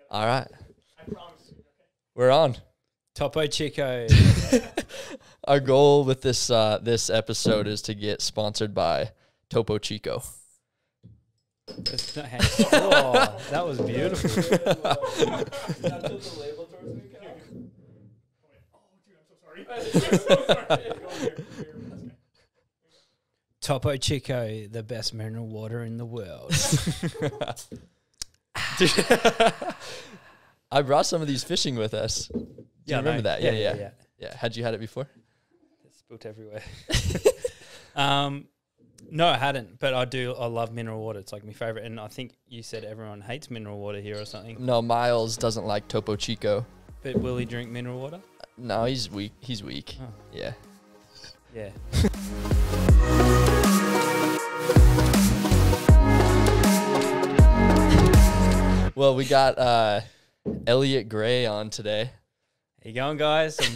All right. I promise you. Okay. We're on. Topo Chico. Our goal with this this episode is to get sponsored by Topo Chico. Oh, that was beautiful. Topo Chico, the best mineral water in the world. I brought some of these fishing with us. Do you remember that? Yeah. Had you had it before? It's spilt everywhere. No, I hadn't, but I do. I love mineral water. It's like my favorite. And I think you said everyone hates mineral water here or something. No, Miles doesn't like Topo Chico. But will he drink mineral water? No, he's weak. He's weak. Oh. Yeah. Yeah. Well, we got Elliot Gray on today. How you going, guys? I'm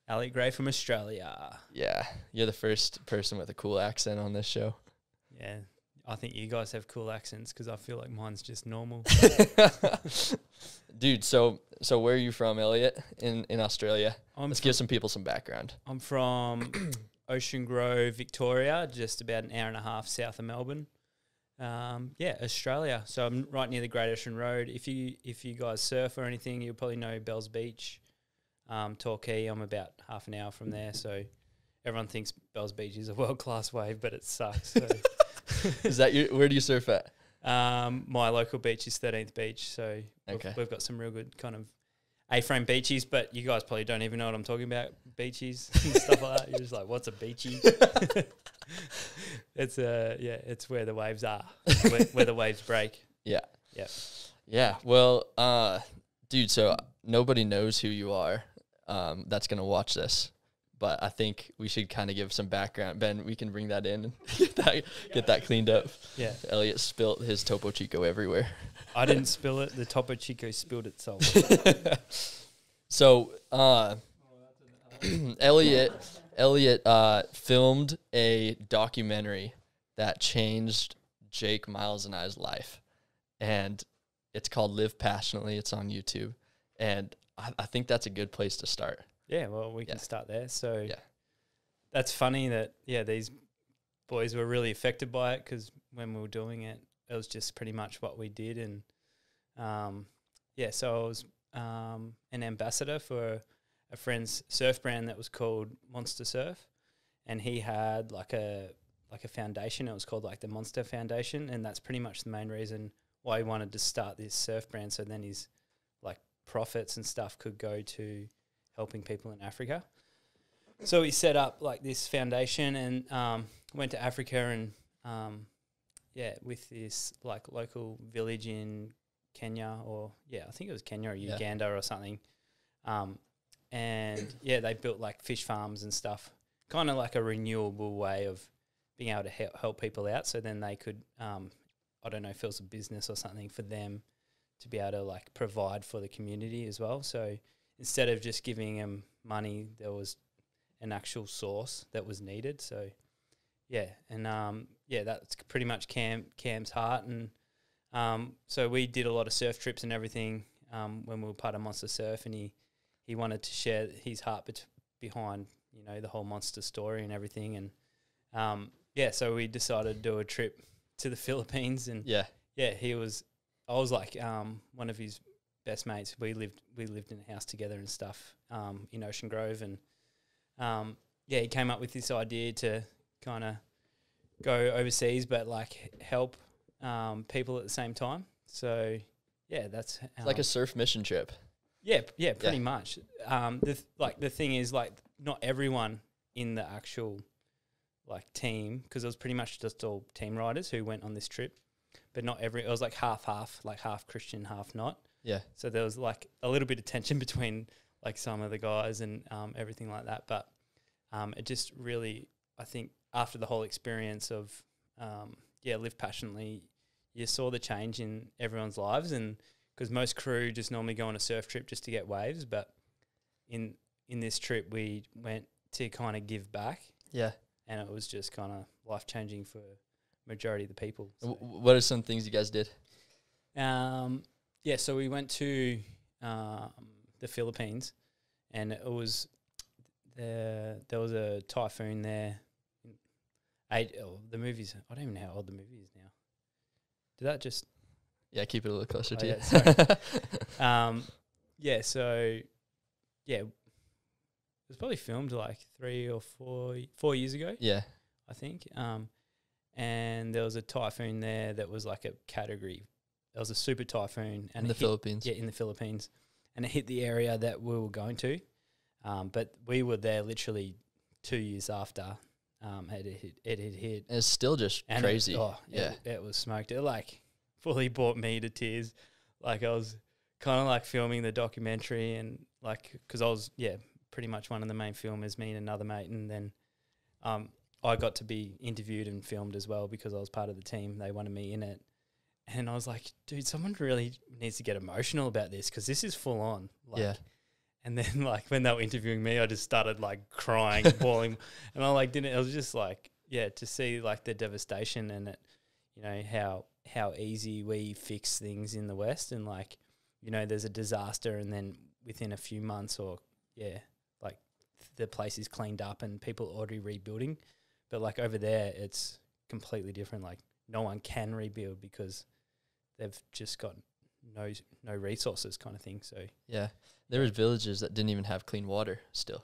Elliot Gray from Australia. Yeah, you're the first person with a cool accent on this show. Yeah, I think you guys have cool accents because I feel like mine's just normal. Dude, so where are you from, Elliot, in Australia? Let's give some people some background. I'm from Ocean Grove, Victoria, just about an hour and a half south of Melbourne. Australia. So I'm right near the Great Ocean Road. If you guys surf or anything, you'll probably know Bells Beach, Torquay. I'm about half an hour from there. So everyone thinks Bells Beach is a world-class wave, but it sucks. So. Is that where do you surf at? My local beach is 13th Beach. So we've got some real good kind of A-frame beaches, but you guys probably don't even know what I'm talking about, beaches and stuff like that. You're just like, what's a beachy? It's where the waves are, where the waves break. Yeah. Yeah. Yeah. Well, dude, so nobody knows who you are that's going to watch this, but I think we should kind of give some background. Ben, we can bring that in and get that cleaned up. Yeah. Elliot spilt his Topo Chico everywhere. I didn't spill it. The Topo Chico spilled itself. So, Elliot filmed a documentary that changed Jake, Miles, and I's life. And it's called Live Passionately. It's on YouTube. And I think that's a good place to start. Yeah, well, we can start there. So yeah, that's funny that, these boys were really affected by it because when we were doing it, it was just pretty much what we did. And, so I was an ambassador for a friend's surf brand that was called Monster Surf. And he had like a foundation. It was called like the Monster Foundation. And that's pretty much the main reason why he wanted to start this surf brand. So then his like profits and stuff could go to helping people in Africa. So he set up like this foundation and went to Africa and with this like local village in Kenya I think it was Kenya or Uganda or something. They built like fish farms and stuff, kind of like a renewable way of being able to help people out. So then they could, I don't know if it was a business or something for them to be able to like provide for the community as well. So instead of just giving them money, there was an actual source that was needed. So, that's pretty much Cam's heart. And so we did a lot of surf trips and everything when we were part of Monster Surf, and he wanted to share his heart behind, the whole Monster story and everything. And, so we decided to do a trip to the Philippines. And, I was like one of his best mates. We lived in a house together and stuff in Ocean Grove, and he came up with this idea to kind of go overseas but like help people at the same time. So that's it's like a surf mission trip. Pretty much. The thing is, like, not everyone in the actual like team, because it was pretty much just all team riders who went on this trip, but it was like half, like half Christian, half not. Yeah. So there was like a little bit of tension between like some of the guys and everything like that. But it just really, I think after the whole experience of, Live Passionately, you saw the change in everyone's lives. And because most crew just normally go on a surf trip just to get waves. But in this trip, we went to kind of give back. Yeah. And it was just kind of life-changing for majority of the people. So. What are some things you guys did? Yeah, so we went to the Philippines, and it was there was a typhoon there. The movies. I don't even know how old the movie is now. Did that just? Yeah, keep it a little closer to Yeah, you. sorry. Yeah. So, yeah, it was probably filmed like 3 or 4 years ago. Yeah. I think. And there was a typhoon there that was like a category. It was a super typhoon, and In the Philippines. Yeah, in the Philippines, and it hit the area that we were going to. But we were there literally 2 years after. It had hit. And it's still just And crazy. Yeah, it was smoked. It like fully brought me to tears. Like I was kind of like filming the documentary, and like because I was pretty much one of the main filmers, me and another mate, and then I got to be interviewed and filmed as well because I was part of the team. They wanted me in it, and I was like, dude, someone really needs to get emotional about this because this is full on. Like, Yeah. And then like when they were interviewing me, I just started like crying, bawling, and I like didn't. It was just like to see like the devastation and it, how easy we fix things in the West, and like there's a disaster and then within a few months or like the place is cleaned up and people are already rebuilding, but like over there it's completely different. Like no one can rebuild because they've just got no resources kind of thing. So Yeah. There was villages that didn't even have clean water still.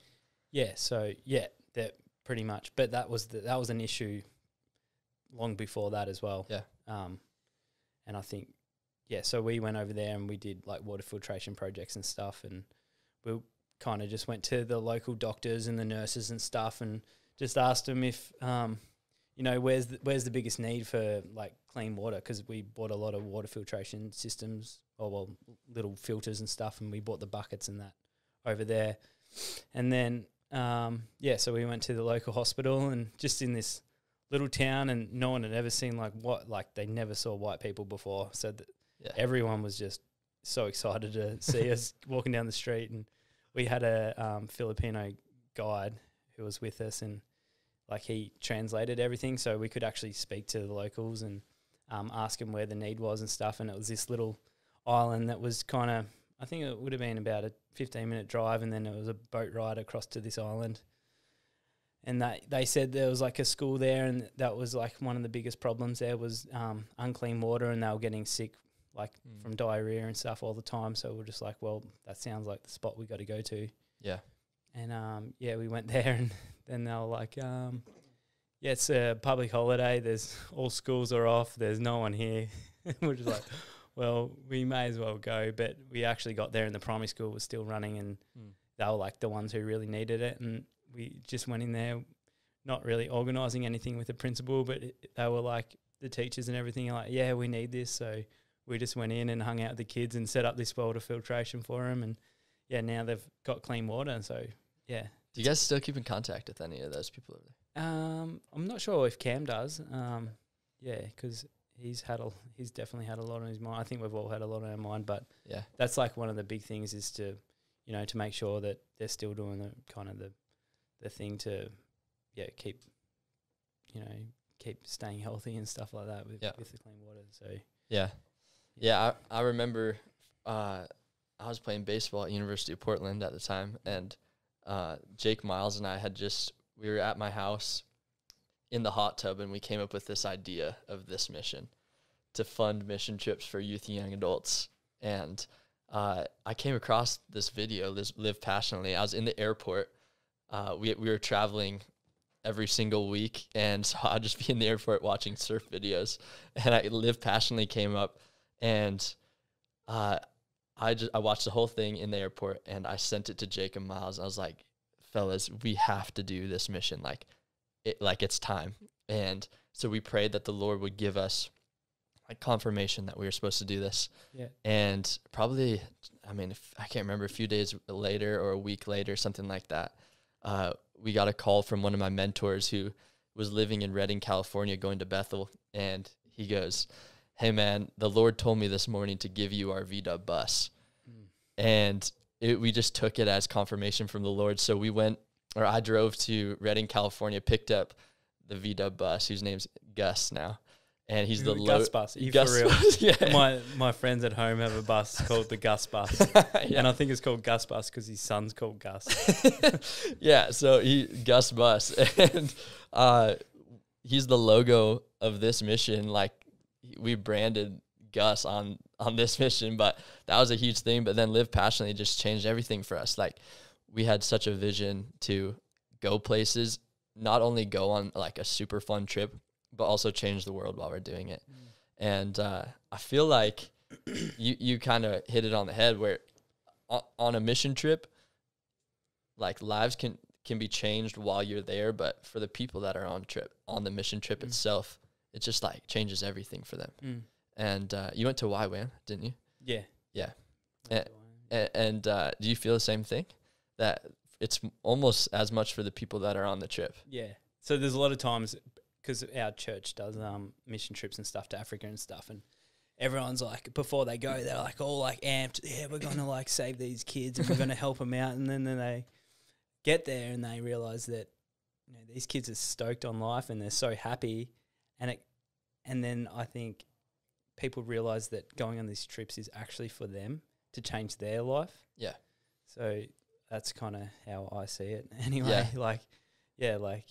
that pretty much. But that was an issue long before that as well. Yeah. And I think so we went over there and we did like water filtration projects and stuff, and we kind of just went to the local doctors and the nurses and stuff and just asked them if where's the biggest need for like clean water, because we bought a lot of water filtration systems, little filters and stuff, and we bought the buckets and that over there. And then so we went to the local hospital, and just in this little town, and no one had ever seen they never saw white people before, so everyone was just so excited to see us walking down the street. And we had a Filipino guide who was with us, and like he translated everything so we could actually speak to the locals and ask them where the need was and stuff. And it was this little island that was kind of, I think it would have been about a 15-minute drive, and then it was a boat ride across to this island. And they said there was like a school there, and that was like one of the biggest problems there was unclean water, and they were getting sick from diarrhea and stuff all the time. So we're just like, well, that sounds like the spot we got to go to. Yeah. And we went there, and then they were like, it's a public holiday. There's all schools are off. There's no one here. We're just like, well, we may as well go. But we actually got there, and the primary school was still running, and they were like the ones who really needed it. And we just went in there, not really organising anything with the principal, but they were like the teachers and everything are like, yeah, we need this. So we just went in and hung out with the kids and set up this water filtration for them. And now they've got clean water. So do you guys still keep in contact with any of those people over there? I'm not sure if Cam does. Because he's definitely had a lot on his mind. I think we've all had a lot on our mind, but that's like one of the big things is to make sure that they're still doing the kind of the thing to keep staying healthy and stuff like that with the clean water. So I remember I was playing baseball at University of Portland at the time, and Jake Miles and I we were at my house in the hot tub, and we came up with this idea of this mission to fund mission trips for youth and young adults. And I came across this video, this Live Passionately. I was in the airport. We were traveling every single week, and so I'd just be in the airport watching surf videos, and Live Passionately came up, and I watched the whole thing in the airport, and I sent it to Jake and Miles. I was like, fellas, we have to do this mission. It's time. And so we prayed that the Lord would give us confirmation that we were supposed to do this. Yeah. And probably, I can't remember, a few days later or a week later, something like that, we got a call from one of my mentors who was living in Redding, California, going to Bethel. And he goes, hey man, the Lord told me this morning to give you our VW bus. And we just took it as confirmation from the Lord. So I drove to Redding, California, picked up the VW bus, whose name's Gus now. and he's the Gus bus. You Gus for real? bus, yeah. My friends at home have a bus called the Gus bus, Yeah. and I think it's called Gus bus because his son's called Gus. Yeah, so Gus Bus, and he's the logo of this mission. Like, we branded Gus on this mission, but that was a huge thing. But then Live Passionately just changed everything for us. Like, we had such a vision to go places, not only go on like a super fun trip, but also change the world while we're doing it. And I feel like you kind of hit it on the head, where on a mission trip, like, lives can be changed while you're there, but for the people that are on the mission trip itself, it just like changes everything for them. And you went to YWAM, didn't you? Yeah. Yeah. And do you feel the same thing, that it's almost as much for the people that are on the trip? Yeah. So there's a lot of times, because our church does mission trips and stuff to Africa and stuff, and everyone's like, before they go, they're like all like amped. Yeah, we're gonna like save these kids and we're gonna help them out. And then they get there and they realize that, you know, these kids are stoked on life and they're so happy, and then I think people realize that going on these trips is actually for them to change their life. Yeah. So that's kind of how I see it. Anyway, Yeah. like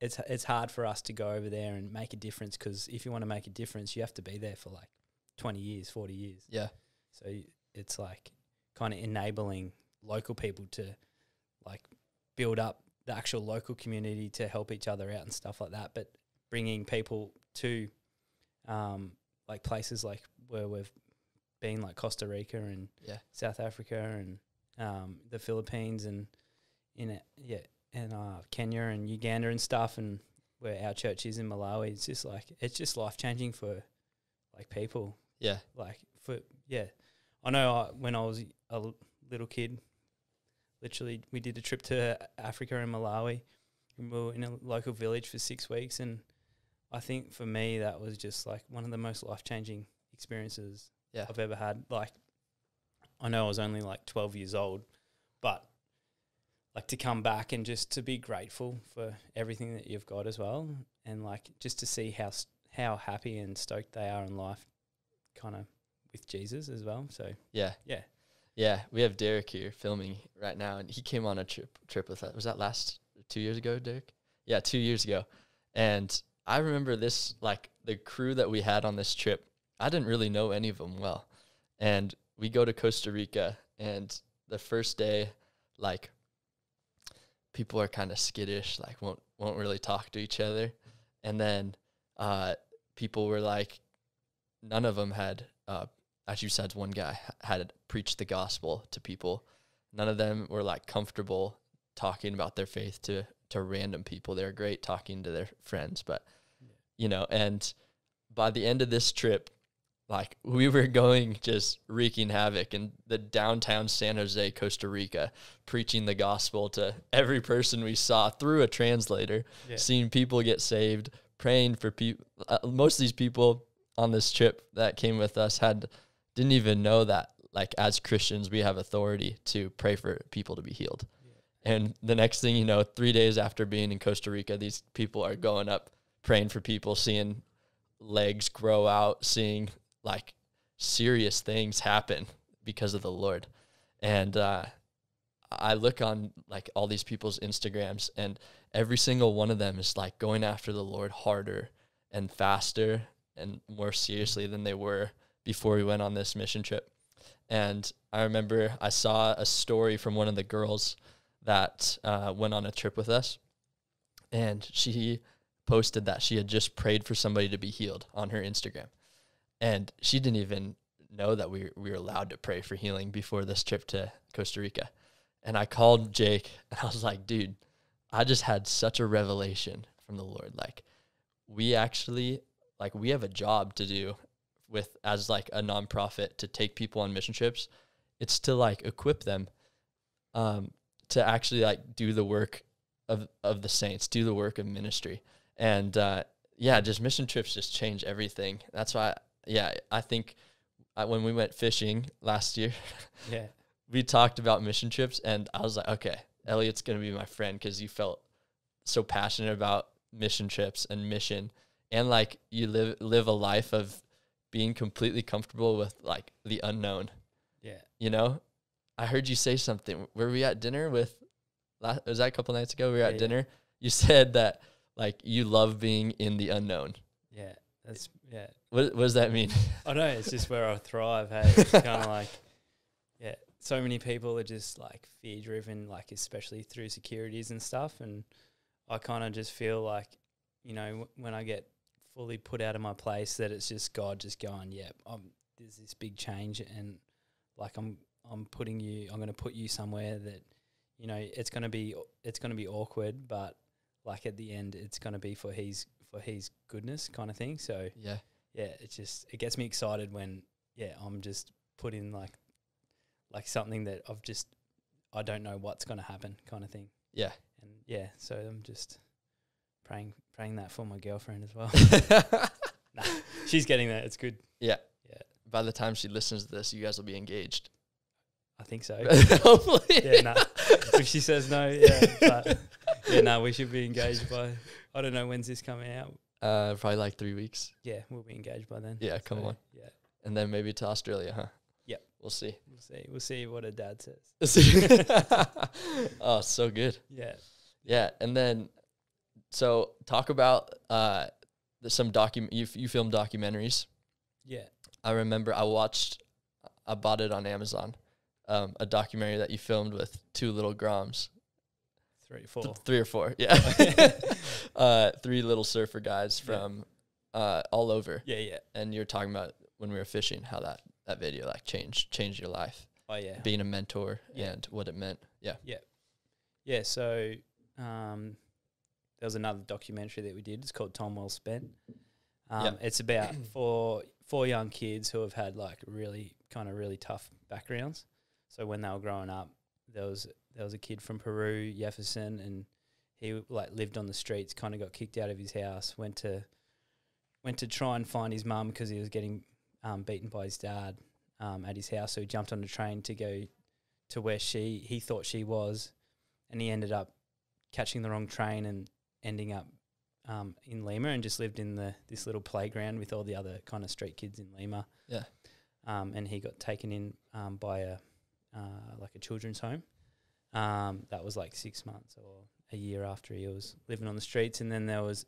it's hard for us to go over there and make a difference, because if you want to make a difference, you have to be there for like 20 years, 40 years. Yeah. So it's like kind of enabling local people to like build up the actual local community to help each other out and stuff like that. But bringing people to like places like where we've been, like Costa Rica and South Africa and the Philippines and Kenya and Uganda and stuff, and where our church is in Malawi, it's just life changing for like people. Yeah. I know when I was a little kid, literally we did a trip to Africa and Malawi, and we were in a local village for 6 weeks, and I think for me that was just like one of the most life changing experiences I've ever had. Like, I know I was only like 12 years old, but like to come back and just to be grateful for everything that you've got as well, and like just to see how happy and stoked they are in life, kind of with Jesus as well. So yeah, we have Derek here filming right now, and he came on a trip with us. Was that 2 years ago, Derek? Yeah, 2 years ago. And I remember this, like, the crew that we had on this trip, I didn't really know any of them well. And we go to Costa Rica, and the first day, like, people are kind of skittish, like won't really talk to each other. And then people were like, none of them had, as you said, one guy had preached the gospel to people. None of them were like comfortable talking about their faith to random people. They were great talking to their friends, but you know, and by the end of this trip, like, we were going just wreaking havoc in the downtown San Jose, Costa Rica, preaching the gospel to every person we saw through a translator, seeing people get saved, praying for people. Most of these people on this trip that came with us didn't even know that, like, as Christians, we have authority to pray for people to be healed. Yeah. And the next thing you know, 3 days after being in Costa Rica, these people are going up, praying for people, seeing legs grow out, seeing like serious things happen because of the Lord. And I look on like all these people's Instagrams, and every single one of them is like going after the Lord harder and faster and more seriously than they were before we went on this mission trip. And I remember I saw a story from one of the girls that went on a trip with us, and she posted that she had just prayed for somebody to be healed on her Instagram. And she didn't even know that we were allowed to pray for healing before this trip to Costa Rica. And I called Jake, and I was like, dude, I just had such a revelation from the Lord. Like, we actually, like, we have a job to do as like a nonprofit to take people on mission trips. It's to like equip them to actually like do the work of the saints, do the work of ministry. And just mission trips just change everything. That's why I think when we went fishing last year, we talked about mission trips, and I was like, okay, Elliot's going to be my friend, because you felt so passionate about mission trips and mission and like you live a life of being completely comfortable with like the unknown. Yeah. You know, I heard you say something. Were we at dinner with? Was that a couple nights ago? We were at dinner. You said that like you love being in the unknown. Yeah. That's yeah. What does that mean? I know, it's just where I thrive. Hey, it's kind of like, yeah. So many people are just like fear driven, like especially through securities and stuff. And I kind of just feel like, you know, when I get fully put out of my place, that it's just God just going, yeah, there's this big change, and like I'm going to put you somewhere that, you know, it's going to be awkward, but like at the end, it's going to be for his goodness kind of thing. So Yeah. It gets me excited when I'm just put in like something that I don't know what's going to happen kind of thing. Yeah. And so I'm just praying that for my girlfriend as well. Nah, she's getting that. It's good. Yeah. Yeah. By the time she listens to this, you guys will be engaged. I think so. Hopefully. Yeah, nah. If she says no, but we should be engaged by, I don't know, when's this coming out? Probably like 3 weeks. Yeah, we'll be engaged by then. Yeah, come on. Yeah. And then maybe to Australia, huh? Yep. We'll see. We'll see what her dad says. Oh, so good. Yeah. Yeah, and then so talk about some you film documentaries. Yeah. I remember I bought it on Amazon. A documentary that you filmed with 2 little Groms. 3 or 4, yeah. 3 little surfer guys from all over. Yeah. And you're talking about when we were fishing, how that video like changed your life. Oh yeah. Being a mentor and what it meant. Yeah. Yeah. Yeah. So there was another documentary that we did. It's called Time Well Spent. It's about four young kids who have had like really tough backgrounds. So when they were growing up, there was a kid from Peru, Jefferson, and he like lived on the streets, kind of got kicked out of his house, went to try and find his mum because he was getting beaten by his dad at his house. So he jumped on a train to go to where he thought she was, and he ended up catching the wrong train and ending up in Lima, and just lived in this little playground with all the other kind of street kids in Lima. Yeah. And he got taken in by a children's home. That was like 6 months or a year after he was living on the streets. And then there was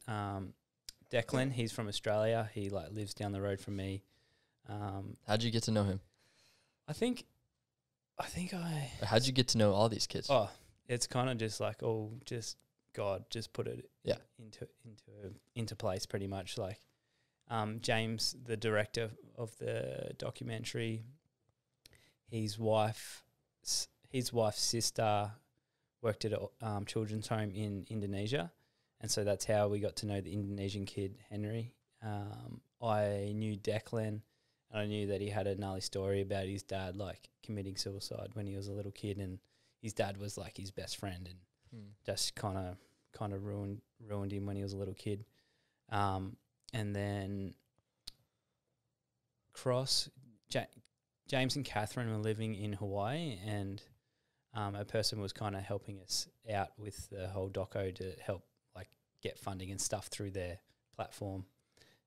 Declan. He's from Australia. He like lives down the road from me. How'd you get to know him? I think How'd you get to know all these kids? Oh, it's kind of just like, just God just put it into place pretty much. Like James, the director of the documentary, his wife's sister worked at a children's home in Indonesia, and so that's how we got to know the Indonesian kid, Henry. I knew Declan, and I knew that he had a gnarly story about his dad like committing suicide when he was a little kid, and his dad was like his best friend, and just kind of ruined him when he was a little kid. And then James and Catherine were living in Hawaii, and a person was kind of helping us out with the whole doco to help like get funding and stuff through their platform.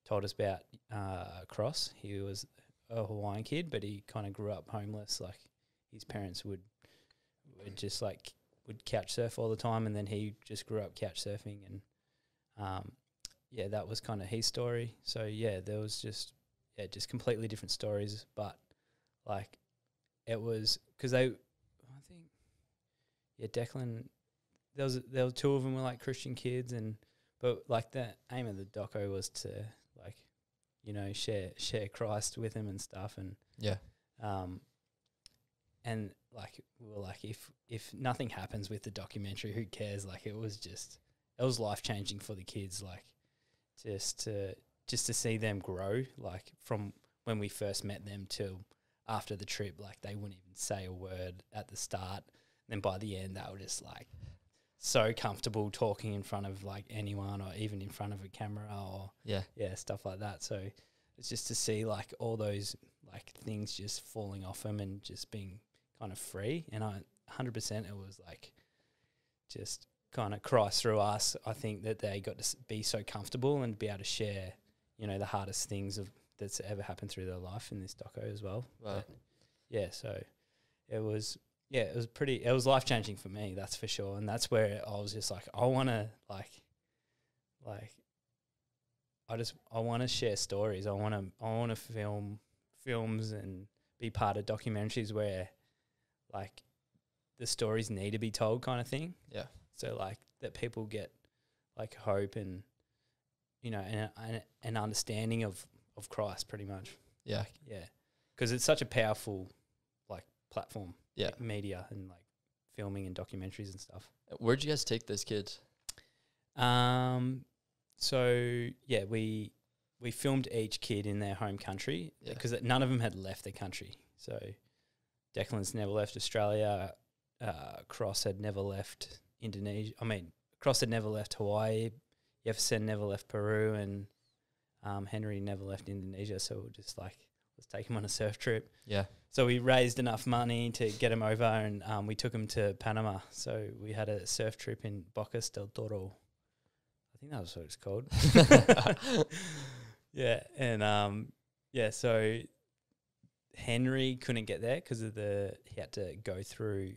Told us about Cross. He was a Hawaiian kid, but he kind of grew up homeless. Like his parents would couch surf all the time, and then he just grew up couch surfing, and that was kind of his story. So there was just completely different stories, but like it was because Declan, there were 2 of them were like Christian kids, but like the aim of the doco was to like, you know, share Christ with him and stuff, and and like we were like, if nothing happens with the documentary, who cares? Like it was life changing for the kids, like just to see them grow, like from when we first met them till after the trip. Like they wouldn't even say a word at the start, and then by the end they were just like so comfortable talking in front of like anyone, or even in front of a camera, or stuff like that. So it's just to see like all those like things just falling off them and just being kind of free. And 100% it was like just kind of cross through us, I think that they got to be so comfortable and be able to share, you know, the hardest things that's ever happened through their life in this doco as well. Wow. But yeah, so it was life changing for me, that's for sure. And that's where I was just like, I want to I want to share stories. I want to film films and be part of documentaries where like the stories need to be told kind of thing. Yeah. So like that people get like hope and, you know, an understanding of Christ pretty much. Yeah. Yeah. Because it's such a powerful like platform. Yeah. Like media and like filming and documentaries and stuff. Where'd you guys take those kids? So yeah, we filmed each kid in their home country because none of them had left the country. So Declan's never left Australia. Cross had never left Indonesia. I mean, Cross had never left Hawaii. Jefferson never left Peru, and Henry never left Indonesia. So we're just like, let's take him on a surf trip. Yeah. So we raised enough money to get him over, and we took him to Panama. So we had a surf trip in Bocas del Toro. I think that was what it's called. Yeah, and so Henry couldn't get there because of he had to go through,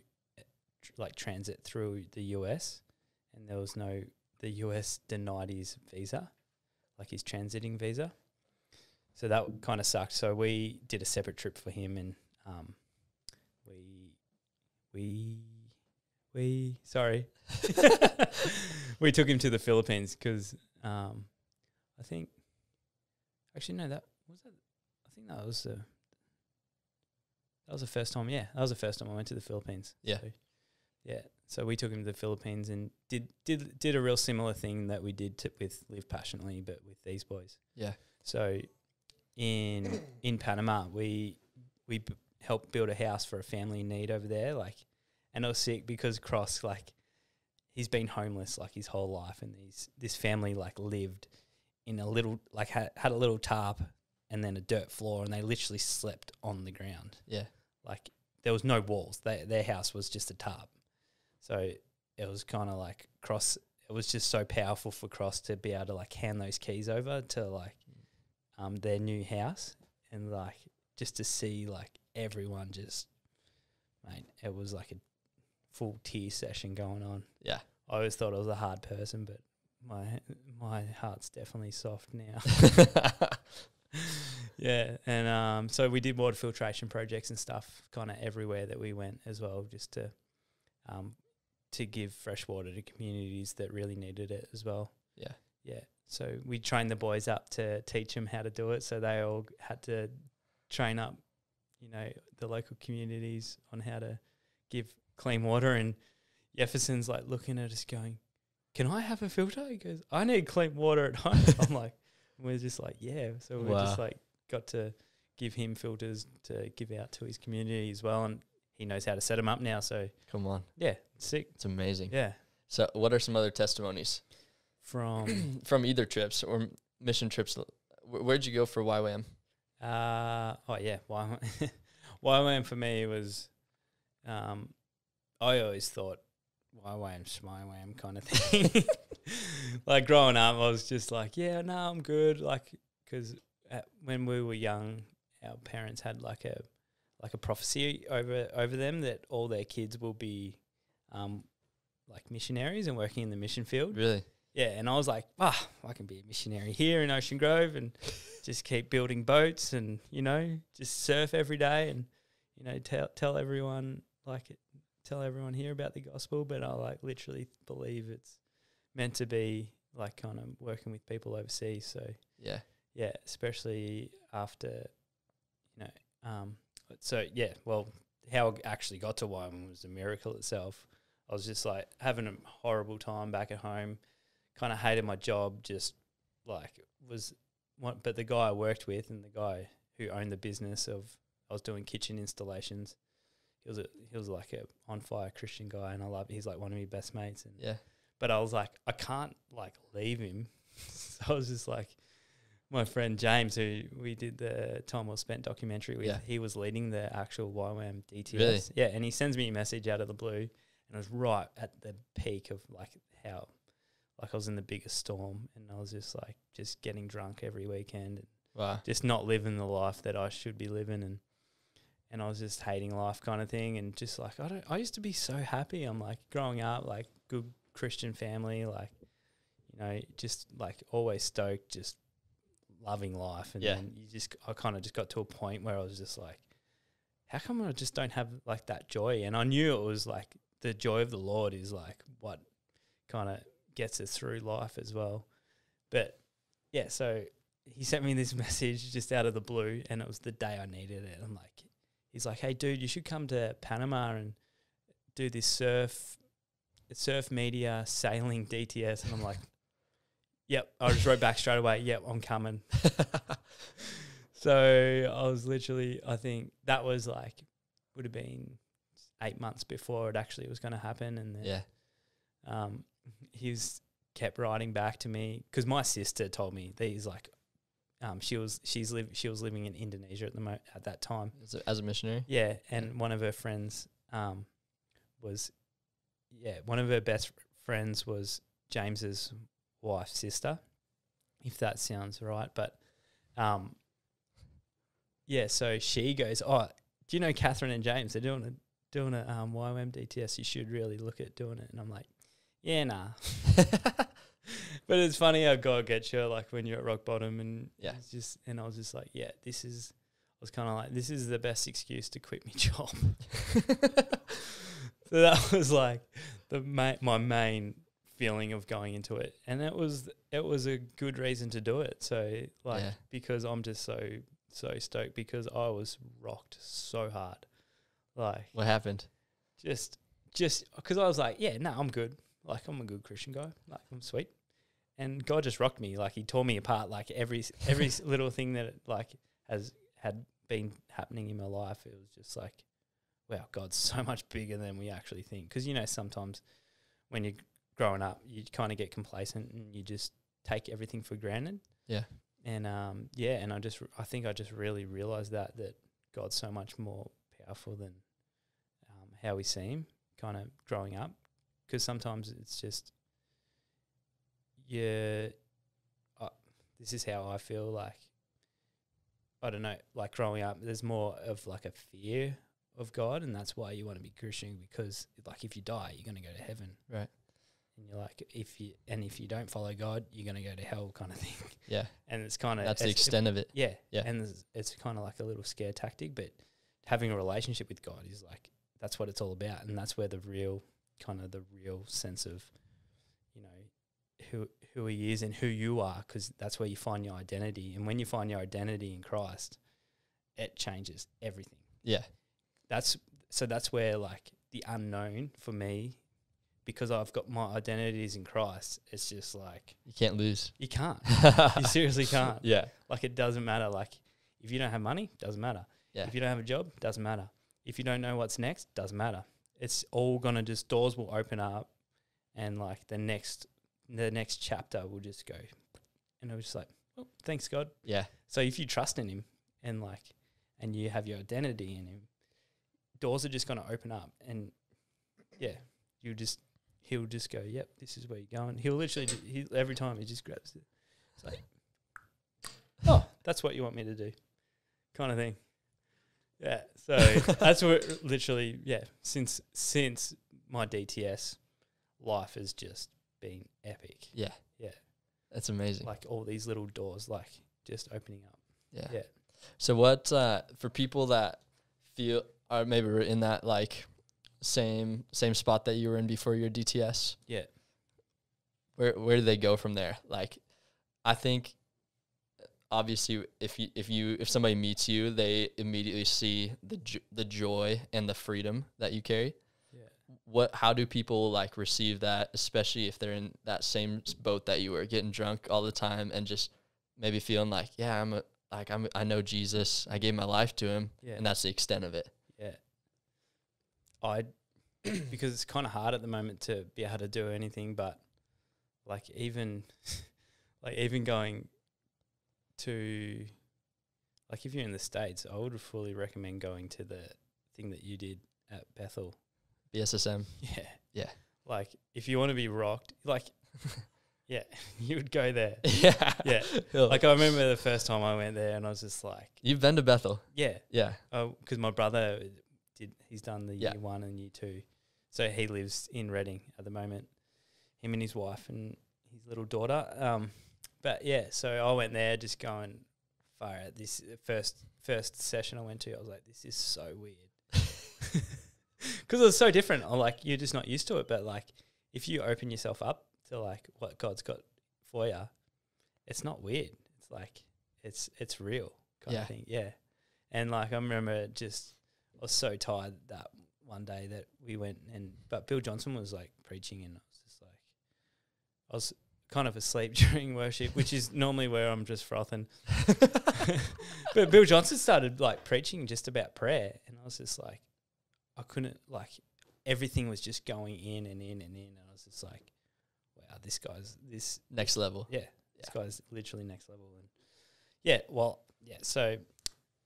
like transit through the US, and the US denied his visa, like his transiting visa. So that kind of sucked. So we did a separate trip for him, and we took him to the Philippines because I think that was the first time. Yeah, that was the first time I went to the Philippines. Yeah, So we took him to the Philippines and did a real similar thing that we did with Live Passionately, but with these boys. Yeah. So in Panama, we helped build a house for a family in need over there, like, and it was sick because Cross, like, he's been homeless like his whole life, and this family like lived in a little, like had a little tarp and then a dirt floor, and they literally slept on the ground. Yeah. Like there was no walls. Their house was just a tarp. So it was kind of like Cross. It was just so powerful for Cross to be able to like hand those keys over to like their new house, and like just to see like everyone just, mate, it was like a full tear session going on. Yeah. I always thought I was a hard person, but my heart's definitely soft now. Yeah, and so we did water filtration projects and stuff kind of everywhere that we went as well, just to give fresh water to communities that really needed it as well. Yeah. Yeah. So we trained the boys up to teach them how to do it. So they all had to train up, you know, the local communities on how to give clean water. And Jefferson's like looking at us going, "Can I have a filter?" He goes, "I need clean water at home." I'm like, we're just like, yeah. So we just like got to give him filters to give out to his community as well. And he knows how to set them up now. So come on. Yeah. Sick. It's amazing. Yeah. So what are some other testimonies from either trips or mission trips? Where'd you go for YWAM? YWAM for me was, I always thought YWAM's YWAM kind of thing. Like growing up, I was just like, yeah, no, I'm good. Like, because when we were young, our parents had like a prophecy over them that all their kids will be, like missionaries and working in the mission field. Really? Yeah, and I was like, I can be a missionary here in Ocean Grove and just keep building boats and, you know, just surf every day and, you know, tell everyone here about the gospel. But I like literally believe it's meant to be like kind of working with people overseas. So yeah, especially after, you know, so yeah, well, how I actually got to Wyoming was a miracle itself. I was just like having a horrible time back at home, kind of hated my job, just like but the guy I worked with and the guy who owned the business I was doing kitchen installations, he was like a on fire Christian guy, and he's like one of my best mates. And yeah. But I was like, I can't like leave him. So I was just like, my friend James, who we did the Time Well Spent documentary with, he was leading the actual YWAM DTS. Really? Yeah, and he sends me a message out of the blue, and it was right at the peak of like how, like I was in the biggest storm, and I was just like just getting drunk every weekend, and Wow. just not living the life that I should be living, and I was just hating life kind of thing, and just like I used to be so happy. I'm like growing up, like good Christian family, like, you know, just like always stoked, just loving life, and then I kind of just got to a point where I was just like, how come I just don't have like that joy? And I knew it was like the joy of the Lord is like what kind of gets us through life as well. But yeah, so he sent me this message just out of the blue, and it was the day I needed it. I'm like, he's like, hey dude, you should come to Panama and do this surf media sailing DTS. And I'm like, yep. I just wrote back straight away, yep, I'm coming. So I was literally, I think that was like, would have been 8 months before it actually was going to happen. And then he's kept writing back to me, because my sister told me that he's like, she was living in Indonesia at that time As a missionary. Yeah, and one of her friends one of her best friends was James's wife's sister, if that sounds right. But so she goes, oh, do you know Catherine and James? They're doing a YWAM DTS. You should really look at doing it. And I'm like, yeah, nah. But it's funny how God gets you, like when you're at rock bottom, and it's just, and I was just like, yeah, this is the best excuse to quit my job. So that was like my main feeling of going into it, and it was a good reason to do it. So like because I'm just so stoked, because I was rocked so hard. Like, what happened? Just because I was like, yeah, no, I'm good. Like, I'm a good Christian guy. Like, I'm sweet. And God just rocked me. Like, he tore me apart. Like, every little thing that had been happening in my life, it was just like, wow, God's so much bigger than we actually think. Because, you know, sometimes when you're growing up, you kind of get complacent and you just take everything for granted. Yeah. And, and I think I just really realised that God's so much more powerful than how we see him kind of growing up. Because sometimes it's just, this is how I feel, like, I don't know, like growing up, there's more of like a fear of God, and that's why you want to be Christian, because like if you die, you're going to go to heaven. Right. And you're like, if you don't follow God, you're going to go to hell kind of thing. Yeah. And it's kind of... That's the extent of it. Yeah. Yeah. And it's kind of like a little scare tactic, but having a relationship with God is like, that's what it's all about. And that's where the real sense of, you know, who he is and who you are, because that's where you find your identity. And when you find your identity in Christ, it changes everything. Yeah. That's where like the unknown for me, because I've got my identities in Christ, it's just like, you can't lose. You can't. You seriously can't. Yeah. Like, it doesn't matter. Like, if you don't have money, doesn't matter. Yeah. If you don't have a job, doesn't matter. If you don't know what's next, doesn't matter. It's all gonna just, doors will open up, and like the next chapter will just go, and it was just like, oh, thanks God. Yeah. So if you trust in him and you have your identity in him, doors are just gonna open up, and he'll just go, yep, this is where you're going. He'll literally every time he just grabs it. It's like, oh, that's what you want me to do, kind of thing. Yeah, so that's what literally, since my DTS, life has just been epic. Yeah. Yeah. That's amazing. Like all these little doors, like just opening up. Yeah. Yeah. So what, for people that feel, or maybe we're in that like same spot that you were in before your DTS. Yeah. Where do they go from there? Like, I think obviously if somebody meets you, they immediately see the joy and the freedom that you carry. Yeah. How do people like receive that, especially if they're in that same boat that you were, getting drunk all the time and just maybe feeling like, yeah, I know Jesus, I gave my life to him, and that's the extent of it. Yeah. Because it's kind of hard at the moment to be able to do anything, but like even going to, like, if you're in the States, I would fully recommend going to the thing that you did at Bethel. BSSM. Yeah. Yeah. Like, if you want to be rocked, like, yeah, you would go there. Yeah. Yeah. Like, I remember the first time I went there and I was just like, You've been to Bethel. yeah. Yeah. Because my brother he's done the Yeah. year 1 and year 2. So he lives in Reading at the moment, him and his wife and his little daughter. But yeah, so I went there just going far out. This first session I went to, I was like, this is so weird. Because it was so different. I'm like, you're just not used to it. But like, if you open yourself up to like what God's got for you, it's not weird. It's like, it's real kind of thing. Yeah. And like, I remember just, I was so tired that one day that we went but Bill Johnson was like preaching and I was just like, I was kind of asleep during worship, which is normally where I'm just frothing. But Bill Johnson started like preaching just about prayer and I was just like, I couldn't, like, everything was just going in and in and in. And I was just like, wow, this guy's next level. Yeah, this guy's literally next level. And yeah, well, yeah. So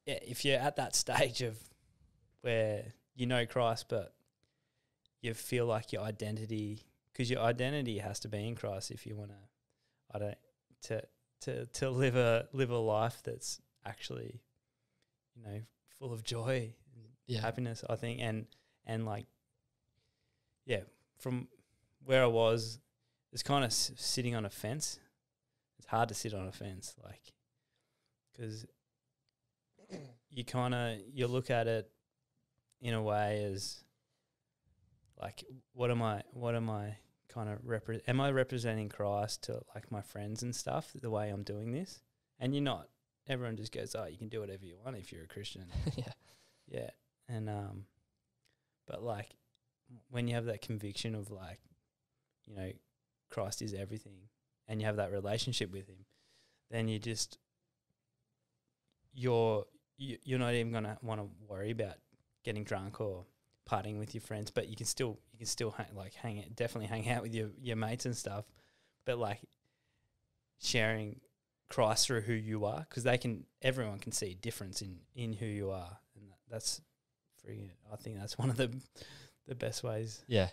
yeah, if you're at that stage of where you know Christ, but you feel like your identity, because your identity has to be in Christ if you want to live a life that's actually, you know, full of joy and happiness, I think, and like, yeah, from where I was, it's kind of sitting on a fence. It's hard to sit on a fence, like, because you look at it in a way as like, what am I kind of am I representing Christ to like my friends and stuff the way I'm doing this? And you're not. Everyone just goes, oh, you can do whatever you want if you're a Christian. Yeah. And but like, when you have that conviction of like, you know, Christ is everything and you have that relationship with him, then you just you're not even going to want to worry about getting drunk or partying with your friends, but you can still definitely hang out with your mates and stuff, but like sharing Christ through who you are, because everyone can see a difference in who you are, and that's free. I think that's one of the best ways. Yeah.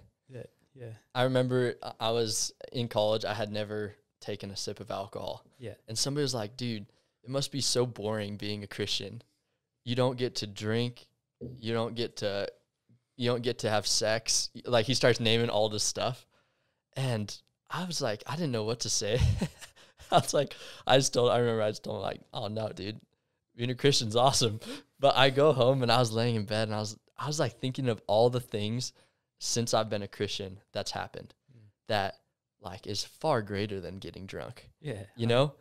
I remember I was in college. I had never taken a sip of alcohol. Yeah. And somebody was like, dude, it must be so boring being a Christian. You don't get to drink. You don't get to have sex. Like, he starts naming all this stuff. And I was like, I didn't know what to say. I was like, I remember I just told him like, oh no, dude, being a Christian's awesome. But I go home and I was laying in bed and I was like thinking of all the things since I've been a Christian that's happened that like is far greater than getting drunk. Yeah. You know?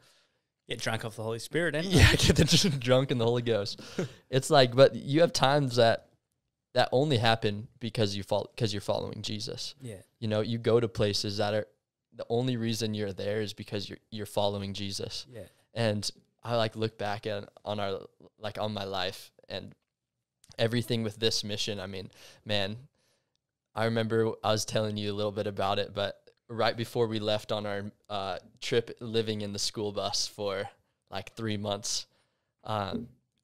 Get drunk off the Holy Spirit, anyway. Yeah, get drunk in the Holy Ghost. It's like, but you have times that only happen because you're following Jesus. Yeah. You know, you go to places that are the only reason you're there is because you're following Jesus. Yeah. And I like look back on my life and everything with this mission. I mean, man, I remember I was telling you a little bit about it, but right before we left on our trip, living in the school bus for like 3 months,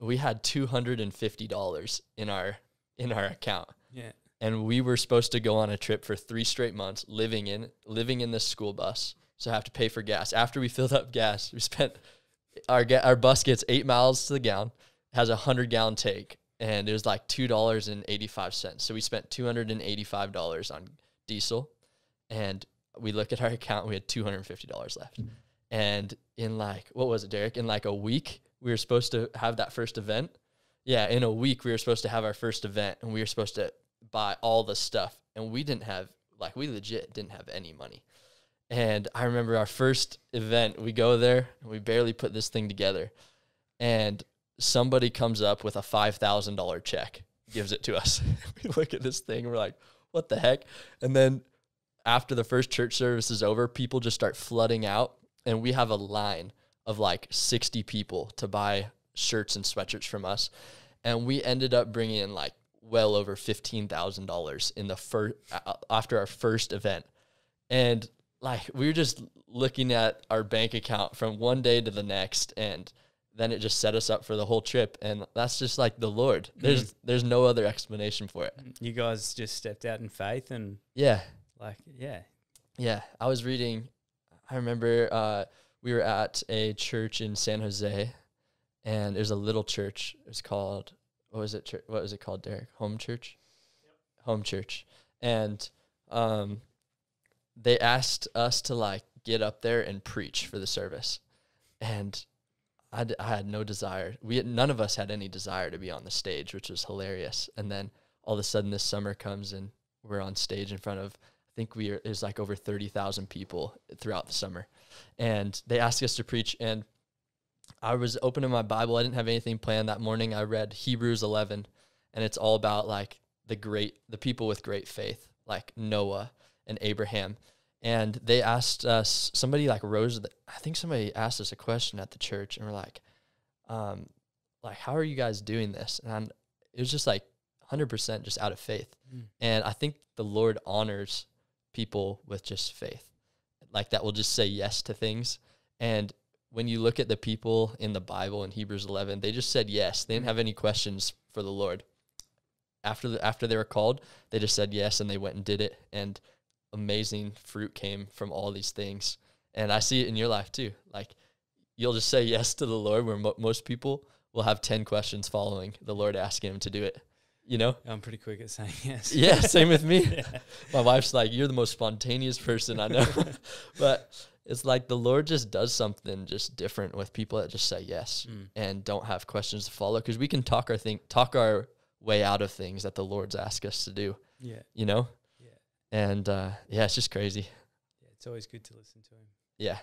we had $250 in our account. Yeah. And we were supposed to go on a trip for 3 straight months, living in this school bus. So I have to pay for gas. After we filled up gas, we spent our bus gets 8 miles to the gallon, has a 100-gallon tank, and it was like $2.85. So we spent $285 on diesel, and we look at our account, we had $250 left. And in like, what was it, Derek? In like a week, we were supposed to have that first event. Yeah, in a week, we were supposed to have our first event, and we were supposed to buy all the stuff. And we legit didn't have any money. And I remember our first event, we go there, and we barely put this thing together. And somebody comes up with a $5,000 check, gives it to us. We look at this thing, and we're like, what the heck? And then after the first church service is over, people just start flooding out, and we have a line of like 60 people to buy shirts and sweatshirts from us. And we ended up bringing in like well over $15,000 in the after our first event. And like, we were just looking at our bank account from one day to the next, and then it just set us up for the whole trip. And that's just like the Lord. There's no other explanation for it. You guys just stepped out in faith and Yeah. like, yeah. Yeah. I was reading, I remember we were at a church in San Jose, and there's a little church. It's called, what was it called, Derek? Home Church? Yep. Home Church. And they asked us to like get up there and preach for the service. And I had no desire. None of us had any desire to be on the stage, which was hilarious. And then all of a sudden this summer comes and we're on stage in front of, I think it was like over 30,000 people throughout the summer. And they asked us to preach, and I was opening my Bible. I didn't have anything planned that morning. I read Hebrews 11, and it's all about like the people with great faith, like Noah and Abraham. And they asked us, somebody asked us a question at the church, and we're like, how are you guys doing this? And it was just like 100% just out of faith. And I think the Lord honors people with just faith, like that will just say yes to things. And when you look at the people in the Bible in Hebrews 11, they just said yes. They didn't have any questions for the Lord. After they were called, they just said yes, and they went and did it. And amazing fruit came from all these things. And I see it in your life too. Like, you'll just say yes to the Lord, where most people will have 10 questions following the Lord asking him to do it. You know? I'm pretty quick at saying yes. Yeah, same with me. Yeah. My wife's like, you're the most spontaneous person I know. But it's like the Lord just does something just different with people that just say yes and don't have questions to follow, because we can talk our way out of things that the Lord's asked us to do. Yeah. You know? And, it's just crazy. Yeah, it's always good to listen to him. Yeah.